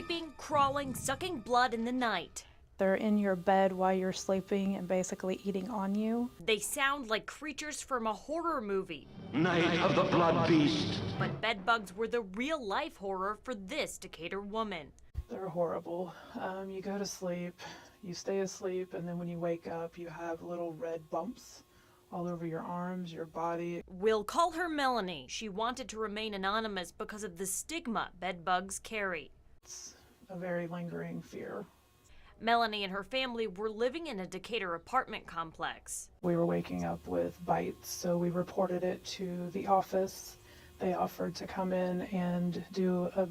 creeping, crawling, sucking blood in the night. They're in your bed while you're sleeping and basically eating on you. They sound like creatures from a horror movie. Night of the Blood Beast. But bedbugs were the real-life horror for this Decatur woman. They're horrible. You go to sleep, you stay asleep, and then when you wake up, you have little red bumps all over your arms, your body. We'll call her Melanie. She wanted to remain anonymous because of the stigma bedbugs carry. It's a very lingering fear. Melanie and her family were living in a Decatur apartment complex. We were waking up with bites, so we reported it to the office. They offered to come in and do a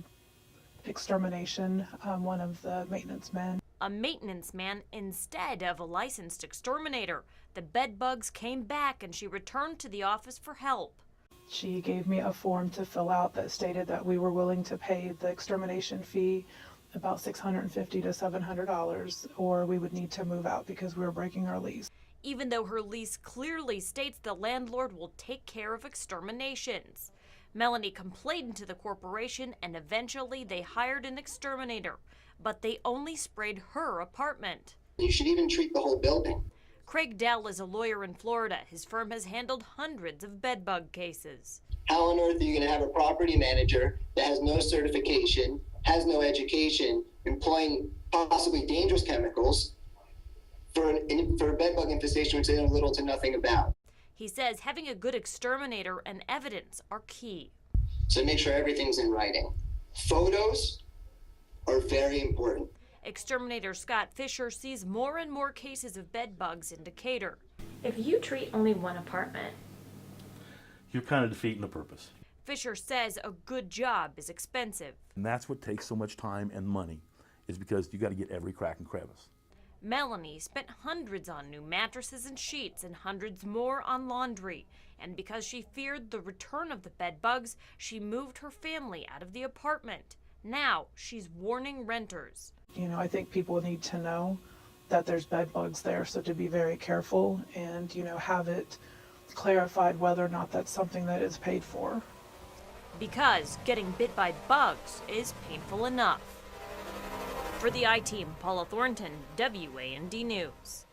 extermination, one of the maintenance men. A maintenance man instead of a licensed exterminator. The bedbugs came back and she returned to the office for help. She gave me a form to fill out that stated that we were willing to pay the extermination fee, about $650 to $700, or we would need to move out because we were breaking our lease. Even though her lease clearly states the landlord will take care of exterminations. Melanie complained to the corporation and eventually they hired an exterminator, but they only sprayed her apartment. You should even treat the whole building. Craig Dell is a lawyer in Florida. His firm has handled hundreds of bedbug cases. How on earth are you going to have a property manager that has no certification, has no education, employing possibly dangerous chemicals for a bedbug infestation which they know little to nothing about? He says having a good exterminator and evidence are key. So make sure everything's in writing. Photos are very important. Exterminator Scott Fisher sees more and more cases of bedbugs in Decatur. If you treat only one apartment, you're kind of defeating the purpose. Fisher says a good job is expensive. And that's what takes so much time and money, is because you got to get every crack and crevice. Melanie spent hundreds on new mattresses and sheets and hundreds more on laundry. And because she feared the return of the bedbugs, she moved her family out of the apartment. Now she's warning renters. You know, I think people need to know that there's bed bugs there, so to be very careful and, you know, have it clarified whether or not that's something that is paid for. Because getting bit by bugs is painful enough. For the I-Team, Paula Thornton, WAND News.